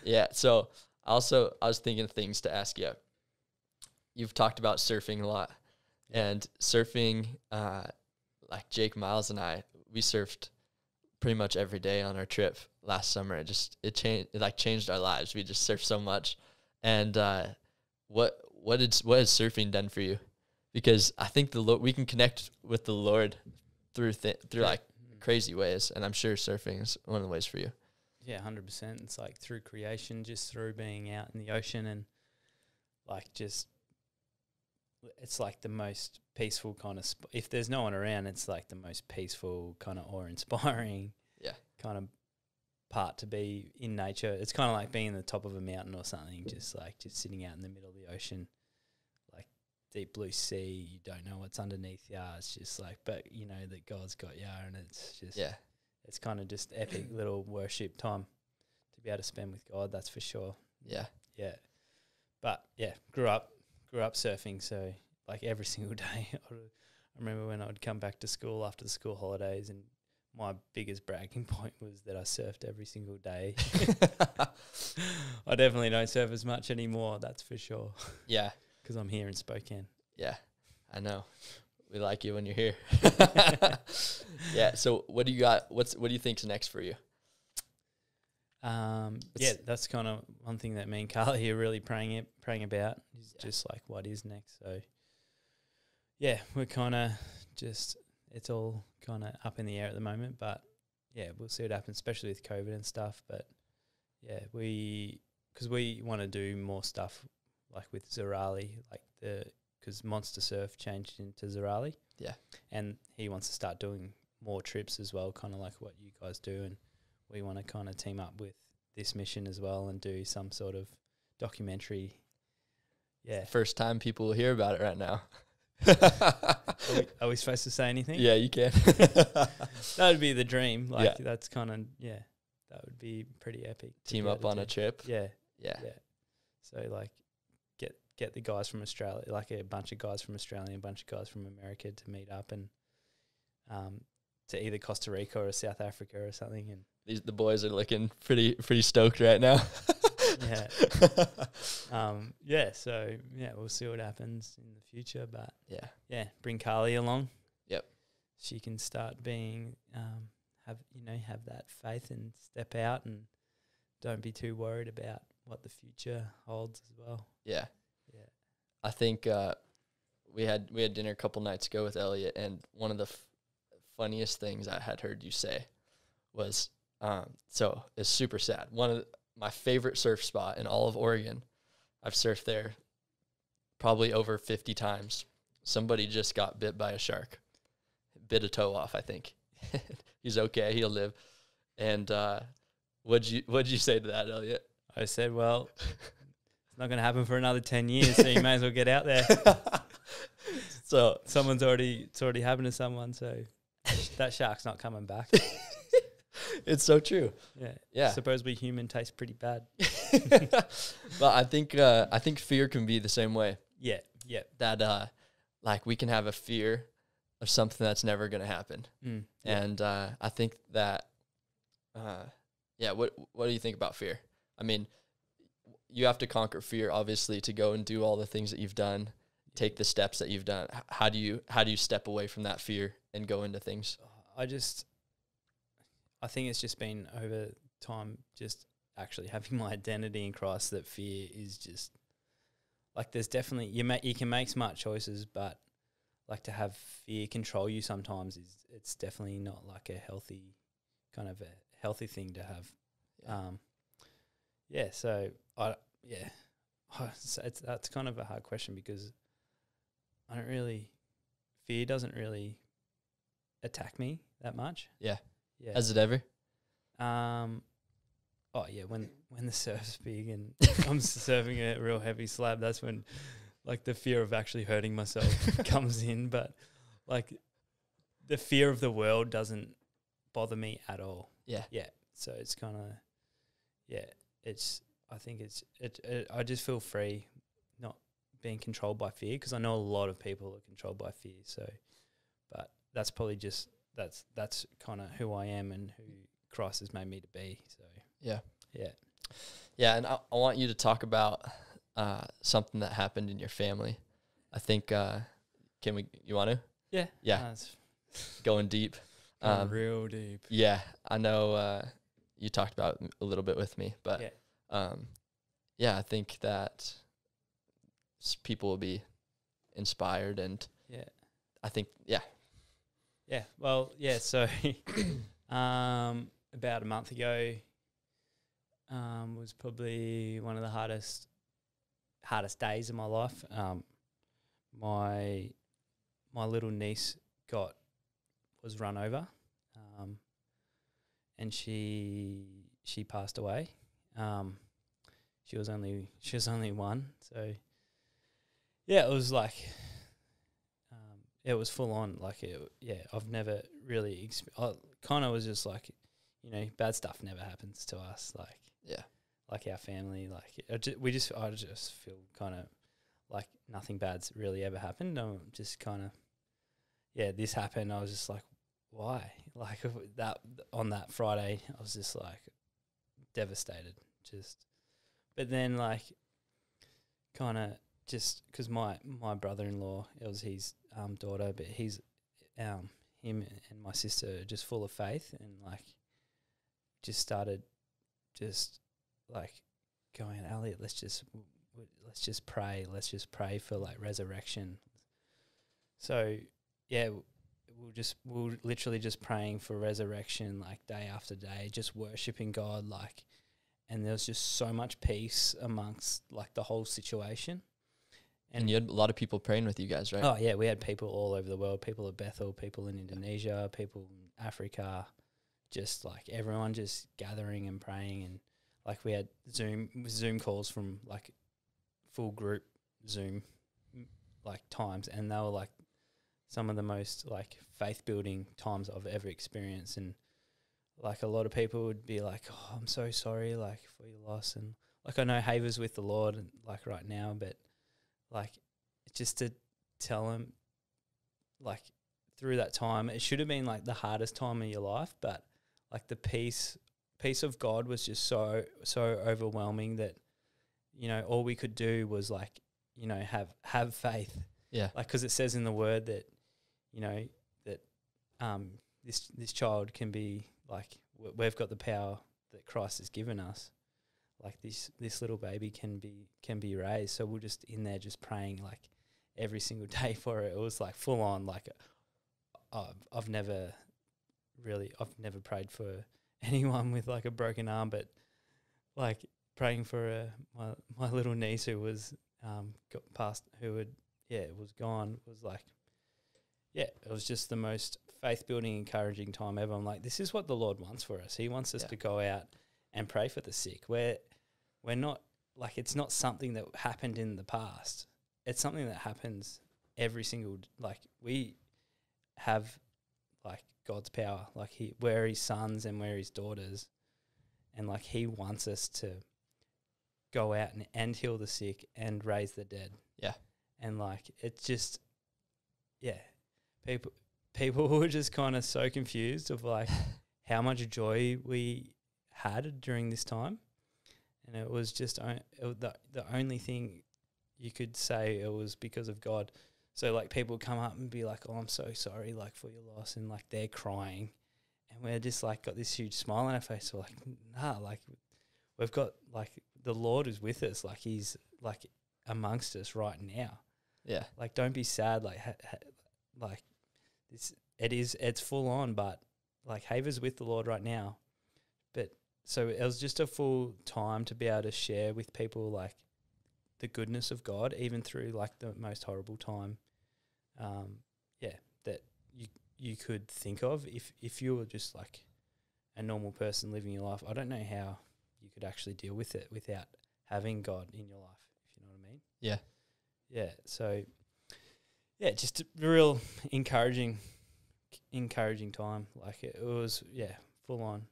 Yeah, so I was thinking of things to ask you. You've talked about surfing a lot. And surfing, like Jake Miles and I, we surfed pretty much every day on our trip last summer. It changed our lives. We just surfed so much. And what has surfing done for you? Because I think we can connect with the Lord through like crazy ways, and I'm sure surfing is one of the ways for you. Yeah, 100%. It's like through creation, just through being out in the ocean, and like it's like the most peaceful kind of if there's no one around, it's like the most peaceful kind of awe-inspiring kind of part to be in nature. It's kind of like being in the top of a mountain or something, just sitting out in the middle of the ocean, like deep blue sea. You don't know what's underneath you. It's just like, but you know that God's got you, and it's just it's kind of just epic little worship time to be able to spend with God. That's for sure. Yeah. But grew up surfing, so like every single day. I remember when I'd come back to school after the school holidays, and my biggest bragging point was that I surfed every single day. I definitely don't surf as much anymore, that's for sure. Yeah. Because I'm here in Spokane. Yeah, I know. We like you when you're here. Yeah, so what do you got? What do you think's next for you? That's kind of one thing that me and Carly are really praying about is just like what is next. So yeah, we're kind of just, it's all kind of up in the air at the moment, but yeah, we'll see what happens, especially with COVID and stuff. But yeah, because we want to do more stuff like with Zirali, because Monster Surf changed into Zirali. Yeah. And he wants to start doing more trips as well, kind of like what you guys do, and we want to kind of team up with this mission as well and do some sort of documentary. Yeah. First time people will hear about it right now. Are we supposed to say anything? Yeah, you can. That would be the dream. Like that's kind of, that would be pretty epic. Team up on a trip. Yeah. So like get the guys from Australia, like a bunch of guys from Australia, a bunch of guys from America to meet up and to either Costa Rica or South Africa or something. And the boys are looking pretty stoked right now. So we'll see what happens in the future, but bring Carly along. Yep. She can start being have that faith and step out and don't be too worried about what the future holds as well. Yeah. I think we had dinner a couple nights ago with Elliot, and one of the funniest things I had heard you say was so it's super sad. One of my favorite surf spot in all of Oregon I've surfed there probably over 50 times. Somebody just got bit by a shark, bit a toe off, I think. He's okay. He'll live. And what'd you say to that, Elliot? I said, well, it's not going to happen for another 10 years, so you may as well get out there. So it's already happened to someone, so that shark's not coming back. It's so true. Yeah. Supposedly human tastes pretty bad. But I think fear can be the same way. Yeah. That like we can have a fear of something that's never going to happen. And I think that what do you think about fear? I mean, you have to conquer fear, obviously, to go and do all the things that you've done, take the steps that you've done. How do you step away from that fear and go into things? I think it's just been over time, just actually having my identity in Christ, that fear is just like, there's definitely, you can make smart choices, but like to have fear control you sometimes it's definitely not like a healthy thing to have. That's kind of a hard question, because fear doesn't really attack me that much. Yeah. Has it ever? When the surf's big and I'm surfing a real heavy slab, that's when like the fear of actually hurting myself comes in. But like the fear of the world doesn't bother me at all. Yeah. So it's kind of, I just feel free not being controlled by fear, because I know a lot of people are controlled by fear. So, but that's probably just, that's kind of who I am and who Christ has made me to be. So yeah. And I want you to talk about something that happened in your family. I think you want to? Yeah. Going deep. Real deep. Yeah, I know you talked about it a little bit with me, but I think that people will be inspired, and I think so about a month ago was probably one of the hardest days of my life. My little niece was run over, and she passed away. She was only one, so it was like it was full on. Like I've never really kind of was just like, bad stuff never happens to us. Like our family, like I just feel kind of like nothing bad's really ever happened. I'm just kind of this happened. I was just like, why? Like that on that Friday, I was just like devastated. But then like kind of just because my brother-in-law, it was his daughter, but he's him and my sister are just full of faith, and like just started just like going, Elliot, let's just pray. Let's just pray for like resurrection. So we're literally just praying for resurrection, like day after day, just worshiping God, like, and there was just so much peace amongst like the whole situation. And you had a lot of people praying with you guys, right? Oh yeah, we had people all over the world, people at Bethel, people in Indonesia, people in Africa, just like everyone just gathering and praying. And like we had Zoom calls from like full group Zoom like times, and they were like some of the most like faith building times I've ever experienced. And like a lot of people would be like, oh, I'm so sorry like for your loss, and like I know Haver's with the Lord and like right now, but like just to tell him like through that time, it should have been like the hardest time of your life, but like the peace of God was just so overwhelming that all we could do was like have faith. Yeah, like because it says in the word that that this child can be like, we've got the power that Christ has given us. Like this little baby can be raised. So we're just in there just praying like every single day for it. It was like full on. Like I've never prayed for anyone with like a broken arm, but like praying for my little niece who was got past, was gone, was like, it was just the most faith-building, encouraging time ever. I'm like, this is what the Lord wants for us. He wants us to go out and pray for the sick. We're not, like, it's not something that happened in the past. It's something that happens every single, like, we have, like, God's power. Like, we're his sons and we're his daughters. And, like, he wants us to go out and heal the sick and raise the dead. Yeah. And, like, it's just, people were just kind of so confused of, like, how much joy we had during this time. And it was just the only thing you could say it was because of God. So, like, people come up and be like, oh, I'm so sorry, like, for your loss. And, like, they're crying. And we're just, like, got this huge smile on our face. We're like, nah, like, we've got, like, the Lord is with us. Like, he's, like, amongst us right now. Yeah. Like, don't be sad. Like, like, it's full on, but, like, Haver's with the Lord right now. But, so it was just a full time to be able to share with people, like, the goodness of God, even through, like, the most horrible time, that you could think of if you were just, like, a normal person living your life. I don't know how you could actually deal with it without having God in your life, if you know what I mean. Yeah. Yeah. So, just a real encouraging time. Like, it was, full on.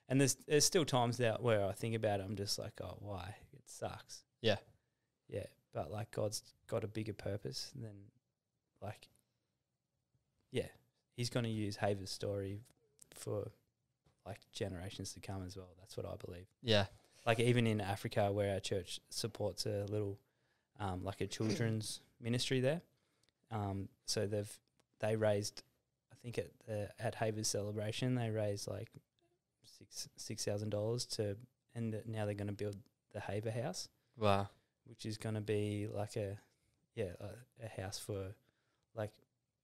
And there's still times where I think about it, I'm just like, oh, why? It sucks. Yeah. Yeah, but, like, God's got a bigger purpose than, like, he's going to use Haver's story for, like, generations to come as well. That's what I believe. Yeah. Like, even in Africa, where our church supports a little, like, a children's ministry there. So they raised, I think at Haver's celebration, they raised, like, $6,000 and now they're going to build the Haver House. Wow. Which is going to be like a house for, like,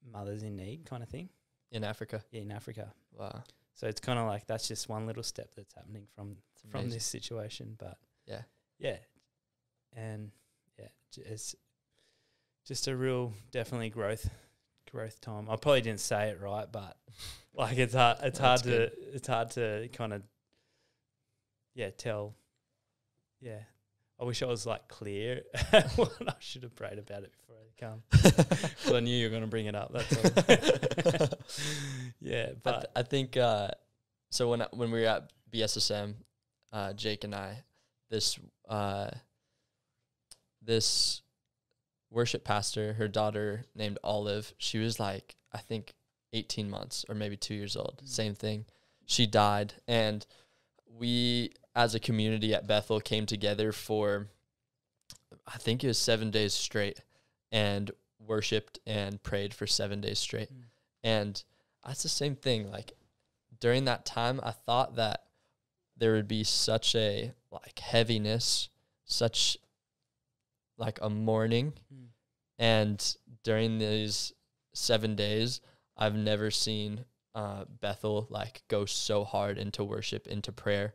mothers in need kind of thing. In Africa? Yeah, in Africa. Wow. So it's kind of like that's just one little step that's happening from this situation. But and it's just a real definitely growth time. I probably didn't say it right, but, like, it's hard to kind of tell. Yeah. I wish I was, like, clear. I should have prayed about it before I come. Because I knew you were going to bring it up. That's all. Yeah, but I think so. When we were at BSSM, Jake and I, this worship pastor, her daughter named Olive, she was, like, I think 18 months or maybe 2 years old. Same thing. She died, and we, as a community at Bethel, came together for, I think it was 7 days straight, and worshiped and prayed for 7 days straight. And that's the same thing. Like, during that time, I thought that there would be such a, like, heaviness, such, like, a mourning. And during these 7 days, I've never seen Bethel, like, go so hard into worship, into prayer.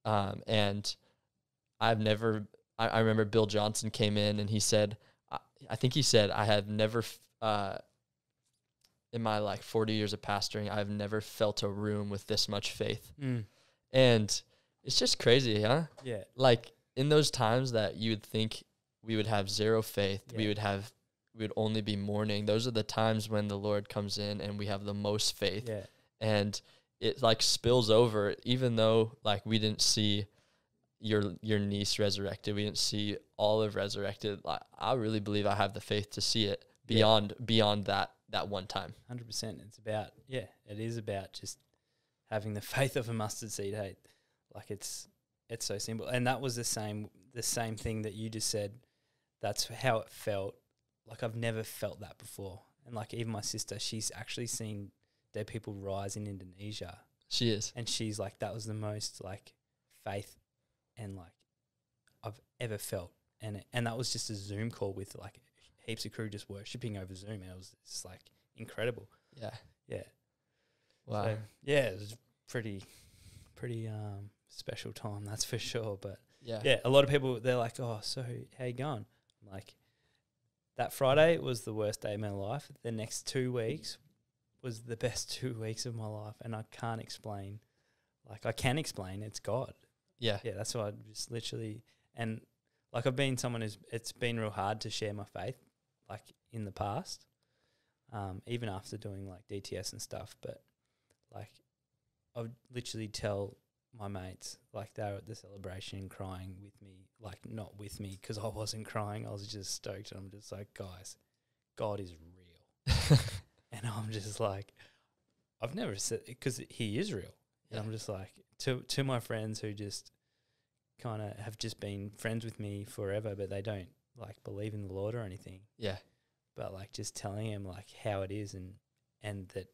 And I remember Bill Johnson came in and he said, I think he said, I have never, in my, like, 40 years of pastoring, I've never felt a room with this much faith. And it's just crazy, huh? Yeah. Like, in those times that you would think we would have zero faith, we would only be mourning. Those are the times when the Lord comes in and we have the most faith. Yeah. And it, like, spills over, even though, like, we didn't see your niece resurrected, we didn't see Olive resurrected. Like, I really believe I have the faith to see it beyond that one time. 100%. It's about it is about just having the faith of a mustard seed. Hey, like, it's so simple. And that was the same thing that you just said. That's how it felt. Like, I've never felt that before. And, like, even my sister, she's actually seen dead people rise in Indonesia. She is. And she's like, that was the most, like, faith and, like, I've ever felt. And that was just a Zoom call with, like, heaps of crew just worshipping over Zoom. And it was just, like, incredible. Yeah. Yeah. Wow. So, yeah, it was pretty special time, that's for sure. But Yeah, a lot of people, they're like, oh, so how you going? I'm like, that Friday was the worst day of my life. The next 2 weeks was the best 2 weeks of my life, and I can't explain. Like, I can explain, it's God. Yeah. Yeah, that's why I just literally, and like I've been someone it's been real hard to share my faith, like in the past, even after doing like DTS and stuff. But like, I would literally tell my mates, like they were at the celebration crying with me, like not with me because I wasn't crying. I was just stoked, and I'm just like, guys, God is real. And I'm just like, I've never said, because he is real. And I'm just like, to my friends who just kind of have just been friends with me forever, but they don't like believe in the Lord or anything. Yeah. But like just telling them like how it is and that,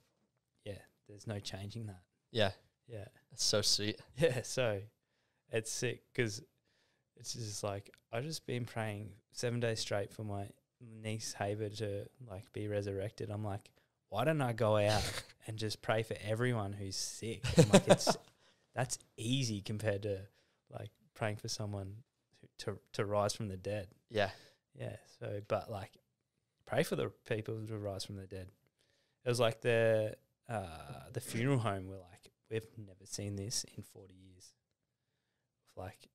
yeah, there's no changing that. Yeah. Yeah. That's so sweet. Yeah. So it's sick because it's just like, I've just been praying 7 days straight for my niece Haver to like be resurrected. I'm like, why don't I go out and just pray for everyone who's sick? I'm like, that's easy compared to like praying for someone to rise from the dead. Yeah. Yeah. So, but like, pray for the people to rise from the dead. It was like the funeral home. We're like, we've never seen this in 40 years. Like,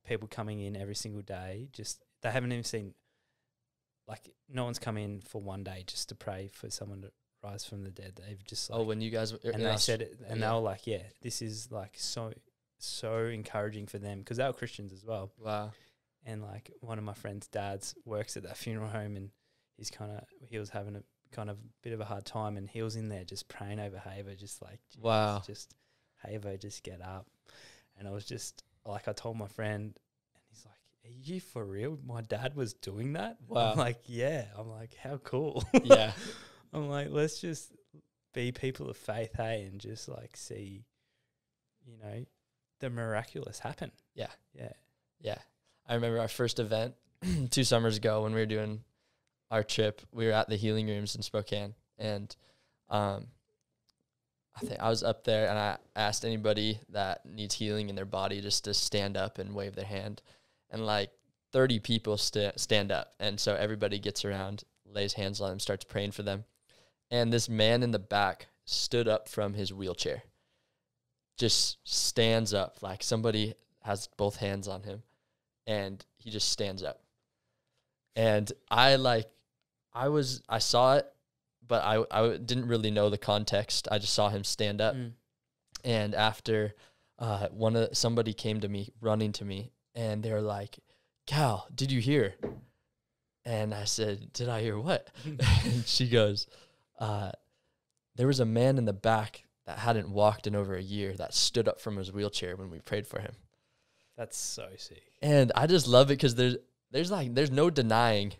people coming in every single day. Just they haven't even seen. Like, no one's come in for one day just to pray for someone to rise from the dead. They've just like, when you guys and they said it, and they were like, yeah, this is like so encouraging for them because they were Christians as well. Wow. And like one of my friend's dads works at that funeral home, and he was having a kind of bit of a hard time, and he was in there just praying over Haver, just like, wow, just Haver, just get up. And I was just like, I told my friend, and he's like, are you for real? My dad was doing that? Wow. I'm like, yeah. I'm like, how cool. Yeah. I'm like, let's just be people of faith, hey, and just like see, you know, the miraculous happen. Yeah. Yeah. Yeah. I remember our first event 2 summers ago when we were doing our trip. We were at the healing rooms in Spokane, and I think I was up there, and I asked anybody that needs healing in their body just to stand up and wave their hand. And like 30 people stand up. And so everybody gets around, lays hands on them, starts praying for them. And this man in the back stood up from his wheelchair, just stands up, like somebody has both hands on him, and he just stands up. And I saw it, but I didn't really know the context. I just saw him stand up. And after somebody came to me, running to me, and they were like, Cal, did you hear? And I said, did I hear what? And she goes, there was a man in the back that hadn't walked in over a year that stood up from his wheelchair when we prayed for him. That's so sick. And I just love it because there's no denying.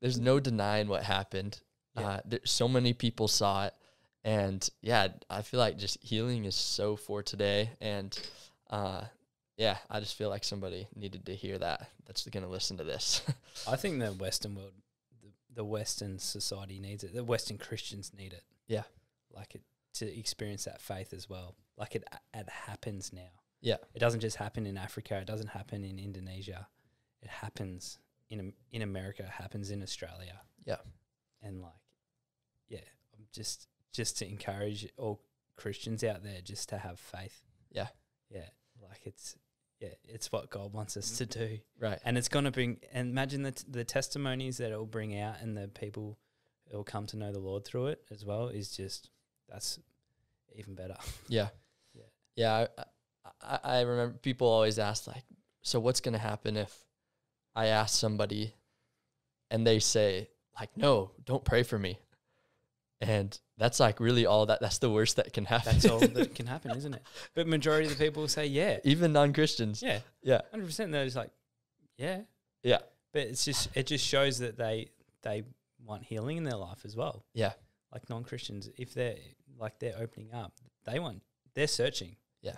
There's no denying what happened. Yeah. So many people saw it. And yeah, I feel like just healing is so for today. And yeah, I just feel like somebody needed to hear that. That's going to listen to this. I think the Western world, the Western society needs it. The Western Christians need it. Yeah. Like it, to experience that faith as well. Like it happens now. Yeah. It doesn't just happen in Africa. It doesn't happen in Indonesia. It happens in America. It happens in Australia. Yeah. And like, yeah, just to encourage all Christians out there just to have faith. Yeah. Yeah. Like it's what God wants us to do. Right. And it's going to bring, and imagine the testimonies that it will bring out and the people that will come to know the Lord through it as well is just, that's even better. Yeah. Yeah. Yeah. I remember people always ask, like, so what's going to happen if I ask somebody and they say, like, no, don't pray for me. And that's like really that's the worst that can happen. That's all that can happen, isn't it? But majority of the people say, yeah. Even non-Christians. Yeah. Yeah. 100%. They're just like, yeah. Yeah. But it just shows that they want healing in their life as well. Yeah. Like non-Christians, if they're opening up, they're searching. Yeah.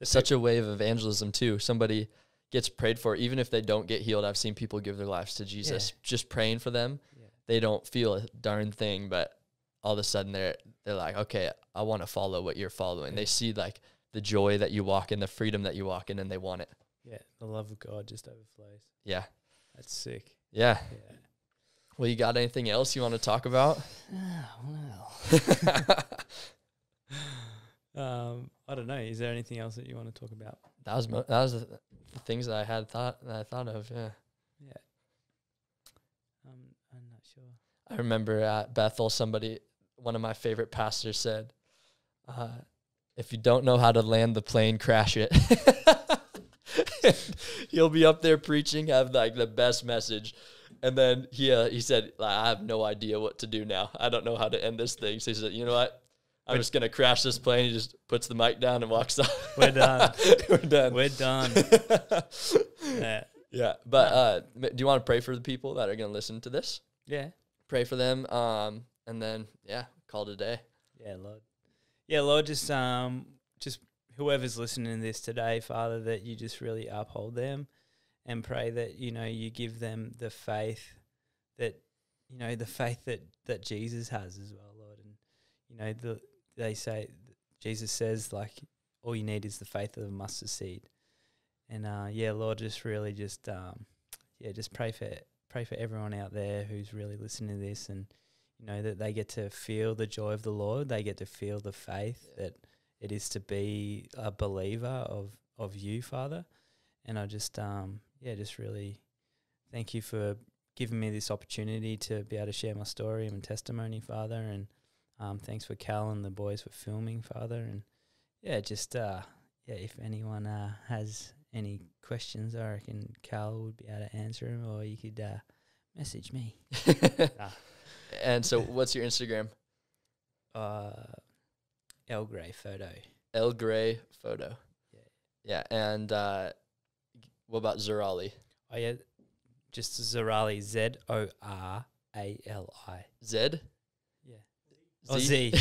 Such a wave of evangelism too. Somebody gets prayed for, even if they don't get healed. I've seen people give their lives to Jesus, just praying for them. Yeah. They don't feel a darn thing, but all of a sudden they're like, okay, I want to follow what you're following. Yeah. They see like the joy that you walk in, the freedom that you walk in, and they want it. Yeah, the love of God just overflows. Yeah. That's sick. Yeah. Yeah. Well, you got anything else you want to talk about? I don't know. Is there anything else that you want to talk about? That was the things that I thought of. Yeah. Yeah. I'm not sure. I remember at Bethel, one of my favorite pastors said, if you don't know how to land the plane, crash it. He'll be up there preaching, have like the best message. And then he said, I have no idea what to do now. I don't know how to end this thing. So he said, you know what? I'm just going to crash this plane. He just puts the mic down and walks off. We're done. We're done. We're done. Yeah. Yeah. But do you want to pray for the people that are going to listen to this? Yeah. Pray for them. And then, call it a day. Yeah, Lord. Yeah, Lord, just whoever's listening to this today, Father, that you just really uphold them and pray that, you give them the faith that, that Jesus has as well, Lord. And, they say, Jesus says, like, all you need is the faith of a mustard seed. And, Lord, just really just pray for everyone out there who's really listening to this, and, that they get to feel the joy of the Lord. They get to feel the faith that it is to be a believer of you, Father. And I just, just really thank you for giving me this opportunity to be able to share my story and my testimony, Father. And thanks for Cal and the boys for filming, Father. And if anyone has any questions, I reckon Cal would be able to answer them, or you could message me. And so what's your Instagram? El Gray Photo. El Gray Photo. Yeah. Yeah. And what about Zerali? Oh, yeah. Just Zerali. Zorali. Zed? Yeah. Z.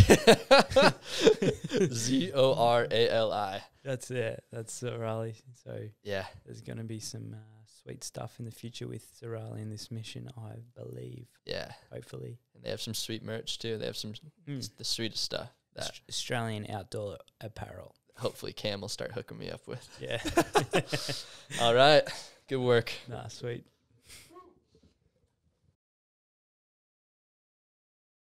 Zorali. That's it. That's Zorali. So yeah, there's going to be some sweet stuff in the future with Zorali in this mission, I believe. Yeah. Hopefully. And they have some sweet merch too. They have the sweetest stuff. That Australian outdoor apparel. Hopefully Cam will start hooking me up with. Yeah. All right. Good work. Nah, sweet.